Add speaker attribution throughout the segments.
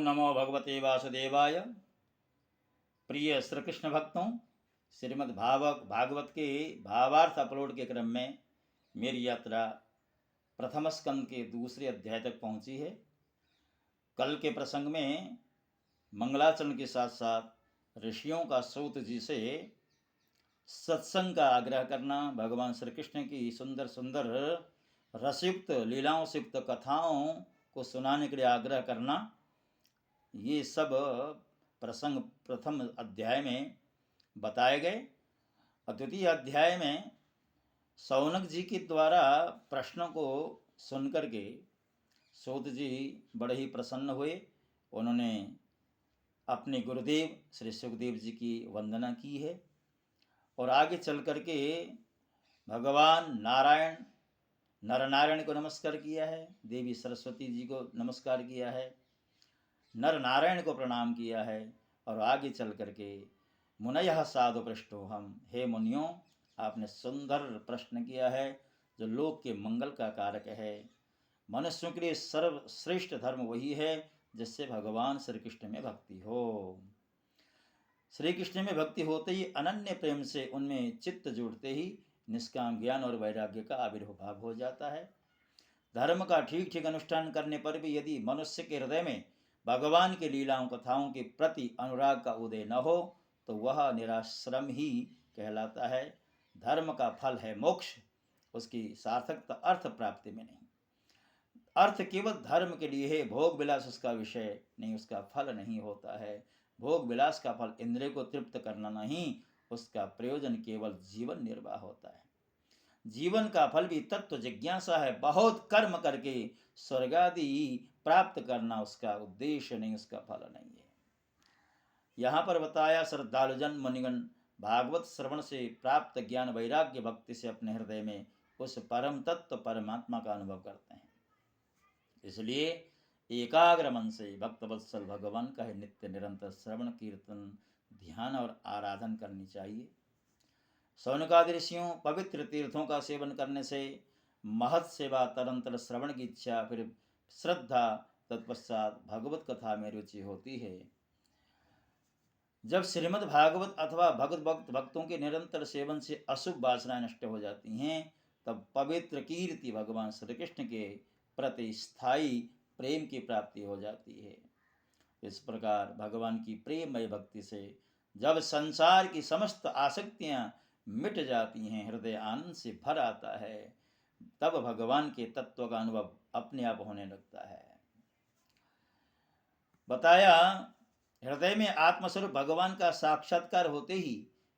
Speaker 1: नमो भगवते वासुदेवाय। प्रिय श्री कृष्ण भक्तों, श्रीमद् भागवत के भावार्थ अपलोड के क्रम में मेरी यात्रा प्रथम स्कंद के दूसरे अध्याय तक पहुंची है। कल के प्रसंग में मंगलाचरण के साथ साथ ऋषियों का सूत जी से सत्संग का आग्रह करना, भगवान श्री कृष्ण की सुंदर सुंदर रसयुक्त लीलाओं से युक्त कथाओं को सुनाने के लिए आग्रह करना, ये सब प्रसंग प्रथम अध्याय में बताए गए। द्वितीय अध्याय में सौनक जी के द्वारा प्रश्नों को सुनकर के सूत जी बड़े ही प्रसन्न हुए। उन्होंने अपने गुरुदेव श्री सुखदेव जी की वंदना की है और आगे चल कर के भगवान नारायण नर नारायण को नमस्कार किया है, देवी सरस्वती जी को नमस्कार किया है, नर नारायण को प्रणाम किया है और आगे चल करके मुनयः साधु पृष्ठो हम, हे मुनियों आपने सुंदर प्रश्न किया है जो लोक के मंगल का कारक है। मनुष्यों के लिए सर्वश्रेष्ठ धर्म वही है जिससे भगवान श्री कृष्ण में भक्ति हो। श्री कृष्ण में भक्ति होते ही अनन्य प्रेम से उनमें चित्त जुड़ते ही निष्काम ज्ञान और वैराग्य का आविर्भाव हो जाता है। धर्म का ठीक ठीक अनुष्ठान करने पर भी यदि मनुष्य के हृदय में भगवान के लीलाओं कथाओं के प्रति अनुराग का उदय न हो तो वह निराश्रम ही कहलाता है। धर्म का फल है मोक्ष, उसकी सार्थकता अर्थ प्राप्ति में नहीं। अर्थ केवल धर्म के लिए है, भोग विलास उसका विषय नहीं, उसका फल नहीं होता है। भोग विलास का फल इंद्रिय को तृप्त करना नहीं, उसका प्रयोजन केवल जीवन निर्वाह होता है। जीवन का फल भी तत्व जिज्ञासा है, बहुत कर्म करके स्वर्ग आदि प्राप्त करना उसका उद्देश्य नहीं, उसका फल नहीं है। यहाँ पर बताया श्रद्धालुजन मुनिगण भागवत श्रवण से प्राप्त ज्ञान वैराग्य भक्ति से अपने हृदय में उस परम तत्व परमात्मा का अनुभव करते हैं। इसलिए एकाग्र मन से भक्त वत्सल भगवान का नित्य निरंतर श्रवण कीर्तन ध्यान और आराधन करनी चाहिए। सौनकादि ऋषियों पवित्र तीर्थों का सेवन करने से महत सेवा तरंतर श्रवण की इच्छा, फिर श्रद्धा, तत्पश्चात भगवत कथा में रुचि होती है। जब श्रीमद् भागवत अथवा भगवत भक्तों के निरंतर सेवन से अशुभ वासनाएं नष्ट हो जाती हैं, तब पवित्र कीर्ति भगवान श्री कृष्ण के प्रति स्थायी प्रेम की प्राप्ति हो जाती है। इस प्रकार भगवान की प्रेममय भक्ति से जब संसार की समस्त आसक्तियां मिट जाती हैं, हृदय आनंद से भर आता है, तब भगवान के तत्व का अनुभव अपने आप होने लगता है। बताया हृदय में आत्मस्वरूप भगवान का साक्षात्कार होते ही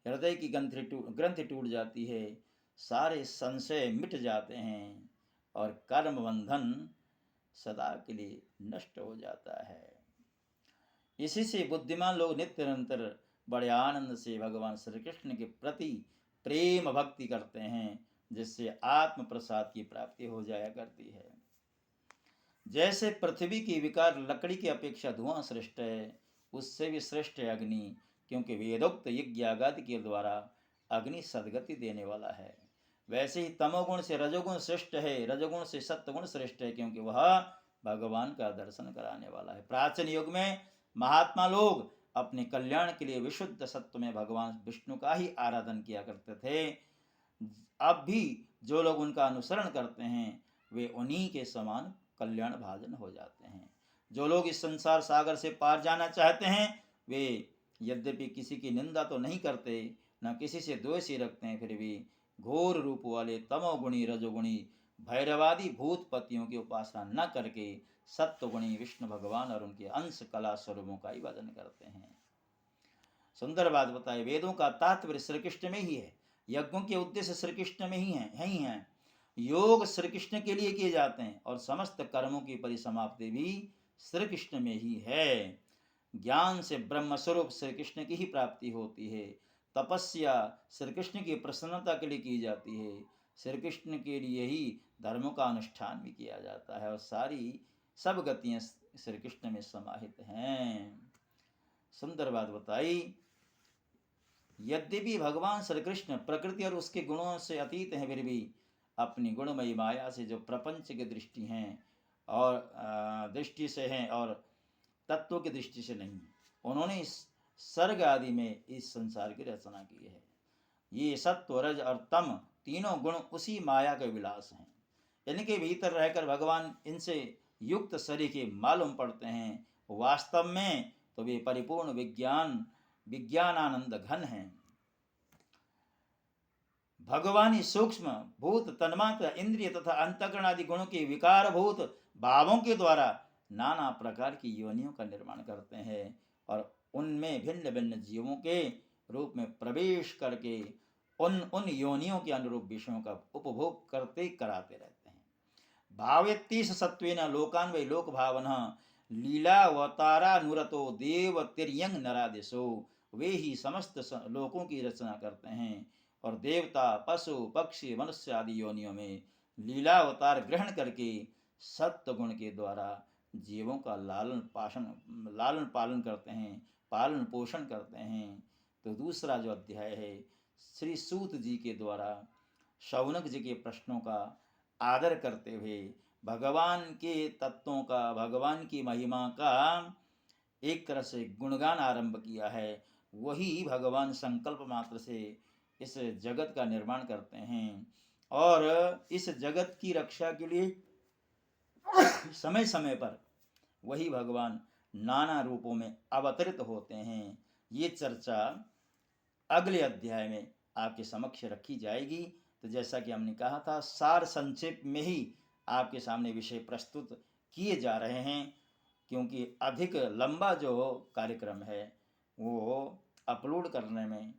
Speaker 1: हृदय की ग्रंथि टूट जाती है, सारे संशय मिट जाते हैं और कर्म बंधन सदा के लिए नष्ट हो जाता है। इसी से बुद्धिमान लोग नित्य निरंतर बड़े आनंद से भगवान श्री कृष्ण के प्रति प्रेम भक्ति करते हैं, जिससे आत्म प्रसाद की प्राप्ति हो जाया करती है। जैसे पृथ्वी की विकार लकड़ी की अपेक्षा धुआं श्रेष्ठ है, उससे भी श्रेष्ठ है अग्नि, क्योंकि वेदोक्त यज्ञ आदि के द्वारा अग्नि सदगति देने वाला है। वैसे ही तमोगुण से रजोगुण श्रेष्ठ है, रजोगुण से सत्वगुण श्रेष्ठ है, क्योंकि वह भगवान का दर्शन कराने वाला है। प्राचीन युग में महात्मा लोग अपने कल्याण के लिए विशुद्ध सत्व में भगवान विष्णु का ही आराधन किया करते थे। अब भी जो लोग उनका अनुसरण करते हैं वे उन्हीं के समान कल्याण भाजन हो जाते हैं। जो लोग इस संसार सागर से पार जाना चाहते हैं वे यद्यपि किसी की निंदा तो नहीं करते, न किसी से द्वेष ही रखते हैं, फिर भी घोर रूप वाले तमोगुणी रजोगुणी भैरवादी भूतपतियों की उपासना न करके सत्वगुणी विष्णु भगवान और उनके अंश कला स्वरूपों का ही भजन करते हैं। सुंदर बात बताए, वेदों का तात्पर्य श्री कृष्ण में ही है, यज्ञों के उद्देश्य श्री कृष्ण में ही हैं। योग श्री कृष्ण के लिए किए जाते हैं और समस्त कर्मों की परिसमाप्ति भी श्री कृष्ण में ही है। ज्ञान से ब्रह्म स्वरूप श्री कृष्ण की ही प्राप्ति होती है। तपस्या श्री कृष्ण की प्रसन्नता के लिए की जाती है। श्री कृष्ण के लिए ही धर्मों का अनुष्ठान भी किया जाता है और सारी सब गतियां श्री कृष्ण में समाहित हैं। सुंदर बात बताई, यद्यपि भगवान श्री कृष्ण प्रकृति और उसके गुणों से अतीत हैं, फिर भी अपनी गुणमयी माया से जो प्रपंच की दृष्टि से हैं और तत्व की दृष्टि से नहीं। उन्होंने इस सर्ग आदि में इस संसार की रचना की है। ये सत्व रज और तम तीनों गुण उसी माया के विलास हैं। इनके भीतर रहकर भगवान इनसे युक्त सरीखे मालूम पड़ते हैं। वास्तव में तो वे परिपूर्ण विज्ञानानंद घन हैं। भगवान ही सूक्ष्म भूत तन्मात्र इंद्रिय तथा अंतकरण आदि गुणों के विकारभूत भावों के द्वारा नाना प्रकार की योनियों का निर्माण करते हैं और उनमें भिन्न भिन्न जीवों के रूप में प्रवेश करके उन योनियों के अनुरूप विषयों का उपभोग करते कराते रहते हैं। भावेत्तीस सत्वेन लोकान वै लोक भावना लीलावतारानुरतो देव तिर्यंग नरादिशो। वे ही समस्त लोकों की रचना करते हैं और देवता पशु पक्षी मनुष्य आदि योनियों में लीलावतार ग्रहण करके सत्व गुण के द्वारा जीवों का लालन पालन करते हैं, पालन पोषण करते हैं। तो दूसरा जो अध्याय है श्री सूत जी के द्वारा शौनक जी के प्रश्नों का आदर करते हुए भगवान के तत्वों का, भगवान की महिमा का एक तरह से गुणगान आरंभ किया है। वही भगवान संकल्प मात्र से इस जगत का निर्माण करते हैं और इस जगत की रक्षा के लिए समय समय पर वही भगवान नाना रूपों में अवतरित होते हैं। ये चर्चा अगले अध्याय में आपके समक्ष रखी जाएगी। तो जैसा कि हमने कहा था, सार संक्षेप में ही आपके सामने विषय प्रस्तुत किए जा रहे हैं, क्योंकि अधिक लंबा जो कार्यक्रम है वो अपलोड करने में